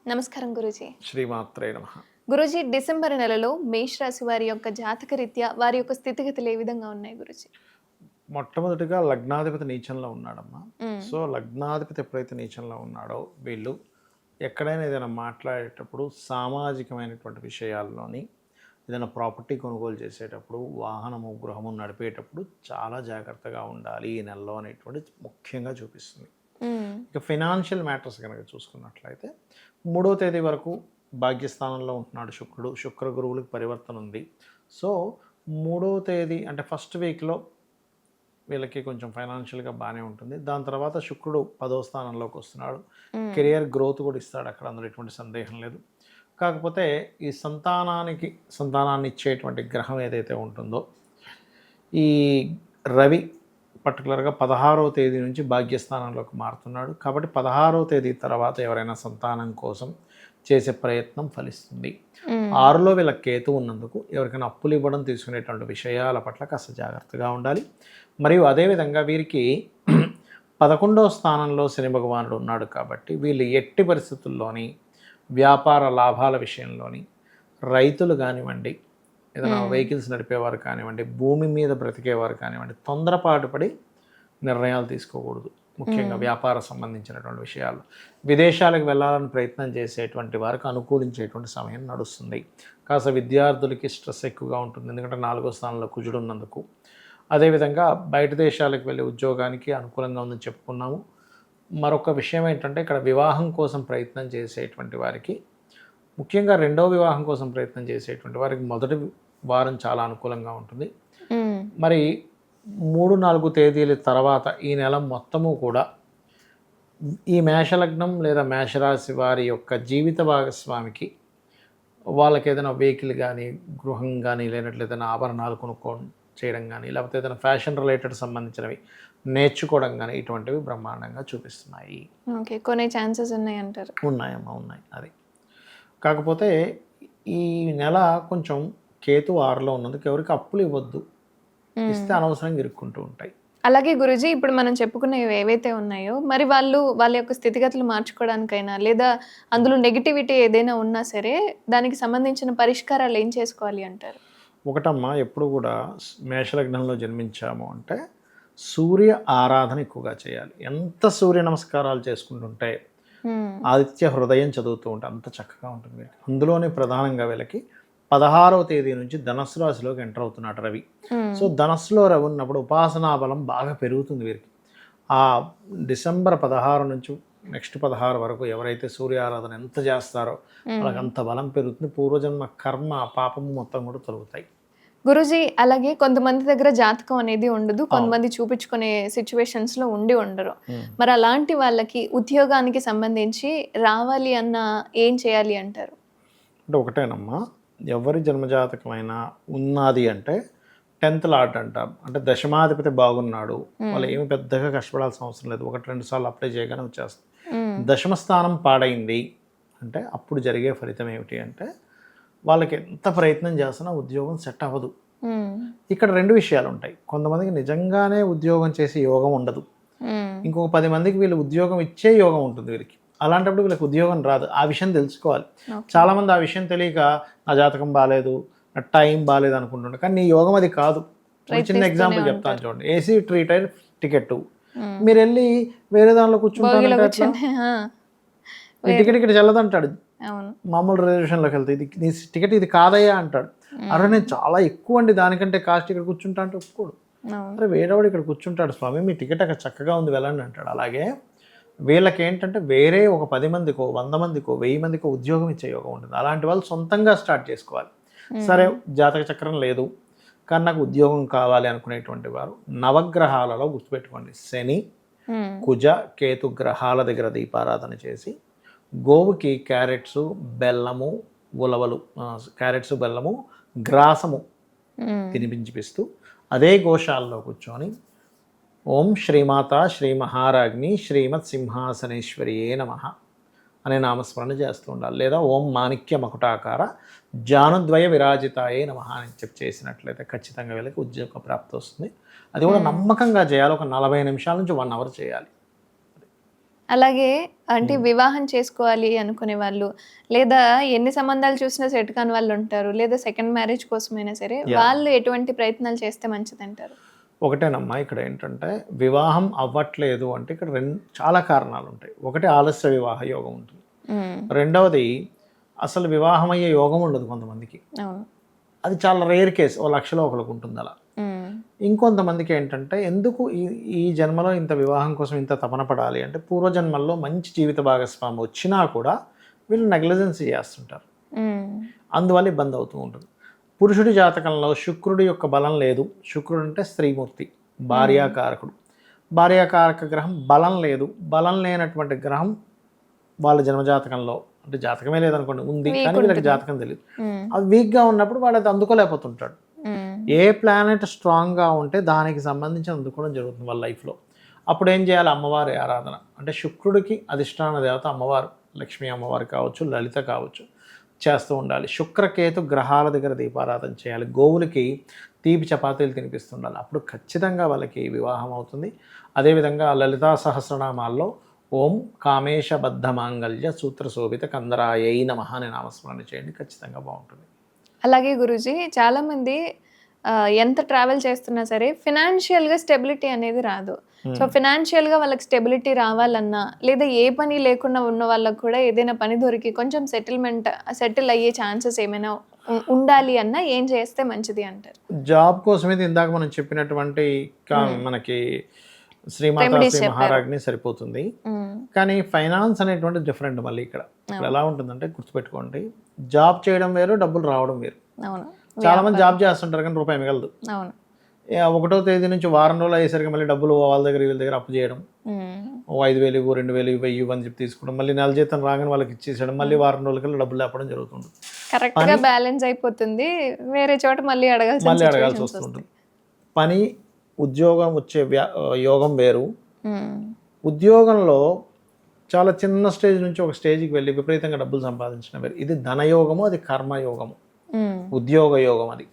నమస్కారం గురూజీ. శ్రీమాత్రే నమః. గురూజీ, డిసెంబర్ నెలలో మేష రాశి వారి యొక్క జాతక రీత్యా వారి యొక్క స్థితిగతులు ఏ విధంగా ఉన్నాయి గురూజీ? మొట్టమొదటిగా లగ్నాధిపతి నీచంలో ఉన్నాడమ్మా. హ్మ్. సో, లగ్నాధిపతి ఎప్పుడైతే నీచంలో ఉన్నాడో వీళ్ళు ఎక్కడైనా ఏదైనా మాట్లాడేటప్పుడు సామాజికమైనటువంటి విషయాల్లోని ఏదైనా ప్రాపర్టీ కొనుగోలు చేసేటప్పుడు, వాహనము, గృహము నడిపేటప్పుడు చాలా జాగ్రత్తగా ఉండాలి ఈ నెలలో అనేటువంటిది ముఖ్యంగా చూపిస్తుంది. హ్మ్. ఇక ఫైనాన్షియల్ మ్యాటర్స్ కనుక చూసుకున్నట్లయితే 3వ తేదీ వరకు భాగ్యస్థానంలో ఉంటున్నాడు శుక్రుడు. శుక్ర గురువులకు పరివర్తన ఉంది. సో, 3వ తేదీ అంటే ఫస్ట్ వీక్లో వీళ్ళకి కొంచెం ఫైనాన్షియల్గా బాగానే ఉంటుంది. దాని తర్వాత శుక్రుడు 10వ స్థానంలోకి వస్తున్నాడు. కెరియర్ గ్రోత్ కూడా ఇస్తాడు అక్కడ, అందులో ఎటువంటి సందేహం లేదు. కాకపోతే ఈ సంతానాన్ని ఇచ్చేటువంటి గ్రహం ఏదైతే ఉంటుందో ఈ రవి పర్టికులర్గా 16వ తేదీ నుంచి భాగ్యస్థానంలోకి మారుతున్నాడు. కాబట్టి 16వ తేదీ తర్వాత ఎవరైనా సంతానం కోసం చేసే ప్రయత్నం ఫలిస్తుంది. 6లో వీళ్ళ కేతు ఉన్నందుకు ఎవరికైనా అప్పులు ఇవ్వడం, తీసుకునేటువంటి విషయాల పట్ల కాస్త జాగ్రత్తగా ఉండాలి. మరియు అదేవిధంగా వీరికి 11వ స్థానంలో శని భగవానుడు ఉన్నాడు. కాబట్టి వీళ్ళు ఎట్టి పరిస్థితుల్లోని వ్యాపార లాభాల విషయంలోని రైతులు కానివ్వండి, ఏదైనా వెహికల్స్ నడిపేవారు కానివ్వండి, భూమి మీద బ్రతికేవారు కానివ్వండి, తొందరపాటు పడి నిర్ణయాలు తీసుకోకూడదు. ముఖ్యంగా వ్యాపార సంబంధించినటువంటి విషయాలు. విదేశాలకు వెళ్ళాలని ప్రయత్నం చేసేటువంటి వారికి అనుకూలించేటువంటి సమయం నడుస్తుంది. కాస్త విద్యార్థులకి స్ట్రెస్ ఎక్కువగా ఉంటుంది, ఎందుకంటే 4వ స్థానంలో కుజుడు ఉన్నందుకు. అదేవిధంగా బయట దేశాలకు వెళ్ళే ఉద్యోగానికి అనుకూలంగా ఉందని చెప్పుకున్నాము. మరొక విషయం ఏంటంటే ఇక్కడ వివాహం కోసం ప్రయత్నం చేసేటువంటి వారికి, ముఖ్యంగా రెండవ వివాహం కోసం ప్రయత్నం చేసేటువంటి వారికి మొదటి వారం చాలా అనుకూలంగా ఉంటుంది. మరి 3-4 తేదీల తర్వాత ఈ నెల మొత్తము కూడా ఈ మేషలగ్నం లేదా మేషరాశి వారి యొక్క జీవిత భాగస్వామికి వాళ్ళకి ఏదైనా వెహికల్ కానీ, గృహం కానీ, లేనట్లు ఏదైనా ఆభరణాలు కొనుక్కోవడం చేయడం కానీ, లేకపోతే ఏదైనా ఫ్యాషన్ రిలేటెడ్ సంబంధించినవి నేర్చుకోవడం కానీ ఇటువంటివి బ్రహ్మాండంగా చూపిస్తున్నాయి. ఓకే, కొనే ఛాన్సెస్ ఉన్నాయి అంటారు. ఉన్నాయమ్మా, ఉన్నాయి. అది కాకపోతే ఈ నెల కొంచెం కేతు 6లో ఉన్నందుకు ఎవరికి అప్పులు ఇవ్వద్దు. ఇస్తే అనవసరంగా ఇరుక్కుంటూ ఉంటాయి. అలాగే గురూజీ, ఇప్పుడు మనం చెప్పుకునేవి ఏవైతే ఉన్నాయో మరి వాళ్ళ యొక్క స్థితిగతులు మార్చుకోవడానికైనా లేదా అందులో నెగిటివిటీ ఏదైనా ఉన్నా సరే దానికి సంబంధించిన పరిష్కారాలు ఏం చేసుకోవాలి అంటారు? ఒకటమ్మా, ఎప్పుడు కూడా మేషలగ్నంలో జన్మించాము అంటే సూర్య ఆరాధన ఎక్కువగా చేయాలి. ఎంత సూర్య నమస్కారాలు చేసుకుంటుంటే, ఆదిత్య హృదయం చదువుతూ ఉంటే అంత చక్కగా ఉంటుంది వీళ్ళకి. అందులోనే ప్రధానంగా వీళ్ళకి 16వ తేదీ నుంచి ధనస్సు రాశిలోకి ఎంటర్ అవుతున్నాడు రవి. సో ధనస్సులో రవి ఉన్నప్పుడు ఉపాసనా బలం బాగా పెరుగుతుంది వీరికి. ఆ డిసెంబర్ 16 నుంచి నెక్స్ట్ 16 వరకు ఎవరైతే సూర్య ఆరాధన ఎంత చేస్తారో వాళ్ళకి అంత బలం పెరుగుతుంది. పూర్వజన్మ కర్మ పాపము మొత్తం కూడా తొలగుతాయి. గురూజీ, అలాగే కొంతమంది దగ్గర జాతకం అనేది ఉండదు, కొంతమంది చూపించుకునే సిచ్యువేషన్స్ లో ఉండరు. మరి అలాంటి వాళ్ళకి ఉద్యోగానికి సంబంధించి రావాలి అన్న ఏం చేయాలి అంటారు? అంటే ఒకటేనమ్మా, ఎవరి జన్మజాతకమైనా ఉన్నది అంటే 10th లార్డ్ అంటాం. అంటే దశమాధిపతి బాగున్నాడు, వాళ్ళు ఏమి పెద్దగా కష్టపడాల్సిన అవసరం లేదు. 1-2 సార్లు అప్లై చేయగానే వచ్చేస్తుంది. దశమ స్థానం పాడైంది అంటే అప్పుడు జరిగే ఫలితం ఏమిటి అంటే వాళ్ళకి ఎంత ప్రయత్నం చేస్తున్నా ఉద్యోగం సెట్ అవ్వదు. ఇక్కడ 2 విషయాలు ఉంటాయి. కొంతమందికి నిజంగానే ఉద్యోగం చేసే యోగం ఉండదు, ఇంకొక 10 మందికి వీళ్ళు ఉద్యోగం ఇచ్చే యోగం ఉంటుంది వీరికి. అలాంటప్పుడు వీళ్ళకి ఉద్యోగం రాదు. ఆ విషయం తెలుసుకోవాలి. చాలామంది ఆ విషయం తెలియక నా జాతకం బాగాలేదు, నా టైం బాగాలేదు అనుకుంటుంటారు. కానీ నీ యోగం అది కాదు. చిన్న ఎగ్జాంపుల్ చెప్తాను చూడండి. ఏసీ ట్రీటైల్ టికెట్ మీరు వెళ్ళి వేరే దానిలో కూర్చుంటారు, టికెట్ ఇక్కడ చెల్లదంటాడు. మామూలు రిజర్వేషన్లోకి వెళ్తే ఇది నీ టికెట్ ఇది కాదయ్యా అంటాడు. అరే నేను చాలా ఎక్కువ అండి, దానికంటే కాస్ట్ ఇక్కడ కూర్చుంటా అంటే ఒప్పుకోడు. అరే వేరేవాడు ఇక్కడ కూర్చుంటాడు స్వామి, మీ టికెట్ అక్కడ చక్కగా ఉంది వెళ్ళండి అంటాడు. అలాగే వీళ్ళకి ఏంటంటే వేరే ఒక 10 మందికో 100 మందికో 1000 మందికో ఉద్యోగం ఇచ్చే యోగం ఉంటుంది. అలాంటి వాళ్ళు సొంతంగా స్టార్ట్ చేసుకోవాలి. సరే జాతక చక్రం లేదు కానీ నాకు ఉద్యోగం కావాలి అనుకునేటువంటి వారు నవగ్రహాలలో గుర్తుపెట్టుకోండి, శని, కుజ, కేతు గ్రహాల దగ్గర దీపారాధన చేసి గోవుకి క్యారెట్స్, బెల్లము, ఉలవలు, క్యారెట్స్, బెల్లము, గ్రాసము తినిపించిపిస్తూ అదే గోశాలలో కూర్చొని ఓం శ్రీమాత శ్రీ మహారాజ్ని శ్రీమత్ సింహాసనేశ్వరియే నమః అనే నామస్మరణ చేస్తూ ఉండాలి. లేదా ఓం మాణిక్య మకుటాకార జానుద్వయ విరాజితాయే నమః అని చెప్పి చేసినట్లయితే ఖచ్చితంగా వీళ్ళకి ఉద్యోగ ప్రాప్తి వస్తుంది. అది కూడా నమ్మకంగా చేయాలి. ఒక 40 నిమిషాల నుంచి 1 అవర్ చేయాలి. అలాగే అంటే వివాహం చేసుకోవాలి అనుకునే వాళ్ళు, లేదా ఎన్ని సంబంధాలు చూసినా సెట్ కాని వాళ్ళు ఉంటారు, లేదా సెకండ్ మ్యారేజ్ కోసమైనా సరే వాళ్ళు ఎటువంటి ప్రయత్నాలు చేస్తే మంచిదంటారు? ఒకటేనమ్మా, ఇక్కడ ఏంటంటే వివాహం అవ్వట్లేదు అంటే ఇక్కడ చాలా కారణాలు ఉంటాయి. ఒకటి ఆలస్య వివాహ యోగం ఉంటుంది. రెండవది అసలు వివాహం అయ్యే యోగం ఉండదు కొంతమందికి. అది చాలా రేర్ కేసు, 1,00,000లో ఒకరికి ఉంటుంది అలా. ఇంకొంతమందికి ఏంటంటే ఎందుకు ఈ జన్మలో ఇంత వివాహం కోసం ఇంత తపన పడాలి అంటే పూర్వజన్మల్లో మంచి జీవిత భాగస్వామి వచ్చినా కూడా వీళ్ళు నెగ్లిజెన్సీ చేస్తుంటారు, అందువల్ల ఇబ్బంది అవుతూ ఉంటుంది. పురుషుడి జాతకంలో శుక్రుడి యొక్క బలం లేదు. శుక్రుడు అంటే స్త్రీమూర్తి, భార్యాకారకుడు. భార్యాకారక గ్రహం బలం లేదు. బలం లేనటువంటి గ్రహం వాళ్ళ జన్మజాతకంలో, అంటే జాతకమే లేదనుకోండి, ఉంది కానీ వీళ్ళకి జాతకం తెలియదు. అది వీక్గా ఉన్నప్పుడు వాడు అది అందుకోలేకపోతుంటాడు. ఏ ప్లానెట్ స్ట్రాంగ్గా ఉంటే దానికి సంబంధించి అందుకోవడం జరుగుతుంది వాళ్ళ లైఫ్లో. అప్పుడు ఏం చేయాలి? అమ్మవారి ఆరాధన. అంటే శుక్రుడికి అధిష్టాన దేవత అమ్మవారు, లక్ష్మీ అమ్మవారు కావచ్చు, లలిత కావచ్చు, చేస్తూ ఉండాలి. శుక్రకేతు గ్రహాల దగ్గర దీపారాధన చేయాలి. గోవులకి తీపి చపాతీలు తినిపిస్తుండాలి. అప్పుడు ఖచ్చితంగా వాళ్ళకి వివాహం అవుతుంది. అదేవిధంగా లలితా సహస్రనామాల్లో ఓం కామేశబద్ధ మాంగళ్య సూత్ర శోభిత కందరాయై నమః అని నామస్మరణ చేయండి, ఖచ్చితంగా బాగుంటుంది. అలాగే గురూజీ, చాలామంది ఎంత ట్రావెల్ చేస్తున్నా సరే ఫినాన్షియల్గా స్టెబిలిటీ అనేది రాదు. సో ఫినాన్షియల్గా వాళ్ళకి స్టెబిలిటీ రావాలన్నా, లేదా ఏ పని లేకుండా ఉన్న వాళ్ళకు కూడా ఏదైనా పని దొరికి కొంచెం సెటిల్ అయ్యే ఛాన్సెస్ ఏమైనా ఉండాలి అన్నా ఏం చేస్తే మంచిది అంటారు? జాబ్ కోసమైతే ఇందాక మనం చెప్పినటువంటి మనకి శ్రీమాత శ్రీ మహారాజ్ని సరిపోతుంది. కానీ ఫైనాన్స్ అనేటువంటి డిఫరెంట్. మళ్ళీ ఇక్కడ ఎలా ఉంటుందంటే గుర్తుపెట్టుకోండి, జాబ్ చేయడం వేరు, డబ్బులు రావడం వేరు. చాలా మంది జాబ్ చేస్తుంటారు కానీ రూపాయి మిగలదు. 1వ తేదీ నుంచి వారం రోజులు అయ్యేసరికి మళ్ళీ డబ్బులు వాళ్ళ దగ్గర వీళ్ళ దగ్గర అప్పు చేయడం, 5,000 2,000 1000 అని చెప్పి తీసుకోవడం, మళ్ళీ నెల జీతం రాగానే వాళ్ళకి ఇచ్చేసేయడం, మళ్ళీ వారం రోజులకల్లా డబ్బులు లేపడం జరుగుతుంది. కరెక్ట్గా బ్యాలెన్స్ అయిపోతుంది, వేరే చోట మళ్ళీ అడగాల్సి వస్తుంటుంది. పని ఉద్యోగం వచ్చే యోగం వేరు. ఉద్యోగంలో చాలా చిన్న స్టేజ్ నుంచి ఒక స్టేజ్కి వెళ్ళి విపరీతంగా డబ్బులు సంపాదించడం వేరు. ఇది ధనయోగము, అది కర్మయోగము, ఉద్యోగ యోగం అది.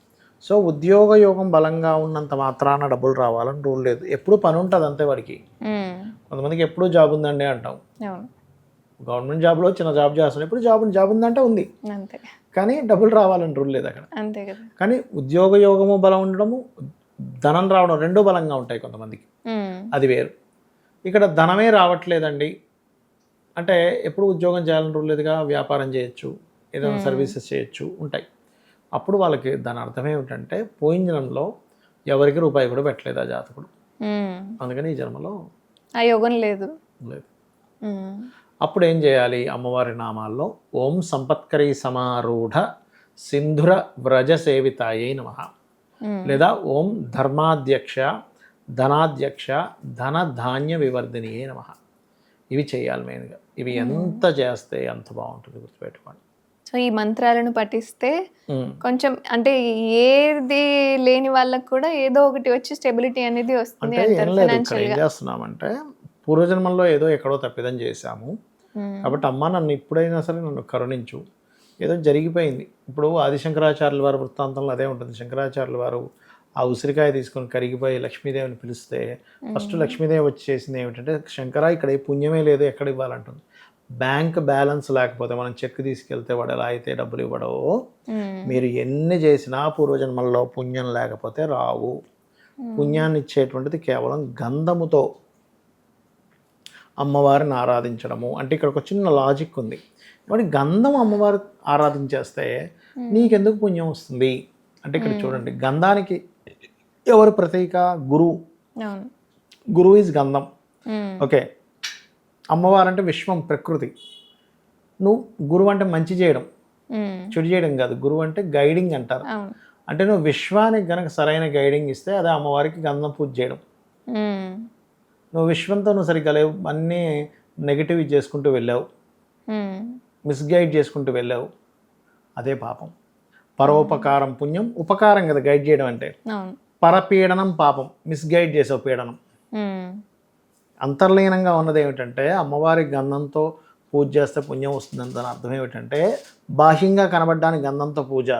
సో ఉద్యోగ యోగం బలంగా ఉన్నంత మాత్రాన డబ్బులు రావాలని రూల్ లేదు. ఎప్పుడు పని ఉంటుంది అంతే వాడికి. కొంతమందికి ఎప్పుడు జాబ్ ఉందండి అంటాం. గవర్నమెంట్ జాబ్లో చిన్న జాబ్ చేస్తున్నాం, ఎప్పుడు జాబ్ ఉందంటే ఉంది, కానీ డబ్బులు రావాలని రూల్ లేదు అక్కడ. కానీ ఉద్యోగ యోగము బలం ఉండడము, ధనం రావడం రెండూ బలంగా ఉంటాయి కొంతమందికి, అది వేరు. ఇక్కడ ధనమే రావట్లేదండి అంటే ఎప్పుడు ఉద్యోగం చేయాలని రూల్ లేదుగా, వ్యాపారం చేయొచ్చు, ఏదైనా సర్వీసెస్ చేయొచ్చు, ఉంటాయి. అప్పుడు వాళ్ళకి దాని అర్థం ఏమిటంటే పోయిన జన్మలో ఎవరికి రూపాయి కూడా పెట్టలేదు ఆ జాతకుడు, అందుకని ఈ జన్మలో ఆ యోగం లేదు. అప్పుడు ఏం చేయాలి? అమ్మవారి నామాల్లో ఓం సంపత్కరీ సమారూఢ సింధుర వ్రజ సేవితాయై నమః, లేదా ఓం ధర్మాధ్యక్ష ధనాధ్యక్ష ధన ధాన్య వివర్ధినియే నమః. ఇవి చేయాలి మెయిన్గా. ఇవి ఎంత చేస్తే అంత బాగుంటుంది, గుర్తుపెట్టుకోండి. సో ఈ మంత్రాలను పఠిస్తే కొంచెం అంటే ఏది లేని వాళ్ళకి కూడా ఏదో ఒకటి వచ్చి స్టెబిలిటీ అనేది వస్తుంది. ఏం చేస్తున్నామంటే పూర్వజన్మల్లో ఏదో ఎక్కడో తప్పిదం చేశాము కాబట్టి అమ్మ నన్ను ఇప్పుడైనా సరే నన్ను కరుణించు, ఏదో జరిగిపోయింది. ఇప్పుడు ఆదిశంకరాచార్యుల వారి వృత్తాంతంలో అదే ఉంటుంది. శంకరాచార్యుల వారు ఆ ఉసిరికాయ తీసుకొని కరిగిపోయి లక్ష్మీదేవిని పిలిస్తే ఫస్ట్ లక్ష్మీదేవి వచ్చి చేసింది ఏమిటంటే, శంకర ఇక్కడ ఏ పుణ్యమే లేదు, ఎక్కడ ఇవ్వాలంటుంది. బ్యాంక్ బ్యాలెన్స్ లేకపోతే మనం చెక్ తీసుకెళ్తే వాడు ఎలా అయితే డబ్బులు ఇవ్వడో, మీరు ఎన్ని చేసినా పూర్వజన్మల్లో పుణ్యం లేకపోతే రావు. పుణ్యాన్ని ఇచ్చేటువంటిది కేవలం గంధముతో అమ్మవారిని ఆరాధించడము. అంటే ఇక్కడ ఒక చిన్న లాజిక్ ఉంది. కాబట్టి గంధం అమ్మవారు ఆరాధించేస్తే నీకెందుకు పుణ్యం వస్తుంది అంటే, ఇక్కడ చూడండి, గంధానికి ఎవరు ప్రతీక? గురువు. గురువు ఈజ్ గంధం. ఓకే, అమ్మవారు అంటే విశ్వం, ప్రకృతి. నువ్వు గురువు అంటే మంచి చేయడం, చెడు చేయడం కాదు. గురువు అంటే గైడింగ్ అంటారు. అంటే నువ్వు విశ్వానికి కనుక సరైన గైడింగ్ ఇస్తే అదే అమ్మవారికి గంధం పూజ చేయడం. నువ్వు విశ్వంతో నువ్వు సరిగ్గా లేవు, అన్నీ నెగిటివ్ చేసుకుంటూ వెళ్ళావు, మిస్గైడ్ చేసుకుంటూ వెళ్ళావు, అదే పాపం. పరోపకారం పుణ్యం, ఉపకారం కదా గైడ్ చేయడం అంటే. పరపీడనం పాపం, మిస్గైడ్ చేసావు, పీడనం. అంతర్లీనంగా ఉన్నది ఏమిటంటే అమ్మవారి గంధంతో పూజ చేస్తే పుణ్యం వస్తుందని దాని అర్థం ఏమిటంటే, బాహ్యంగా కనబడడానికి గంధంతో పూజ,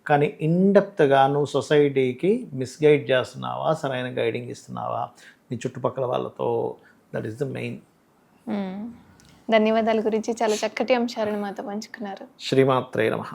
కానీ ఇన్డెప్త్గా నువ్వు సొసైటీకి మిస్గైడ్ చేస్తున్నావా, సరైన గైడింగ్ ఇస్తున్నావా నీ చుట్టుపక్కల వాళ్ళతో, దట్ ఈస్ ద మెయిన్. ధన్యవాదాల గురించి చాలా చక్కటి అంశాలను మాతో పంచుకున్నారు. శ్రీమాత్రే నమః.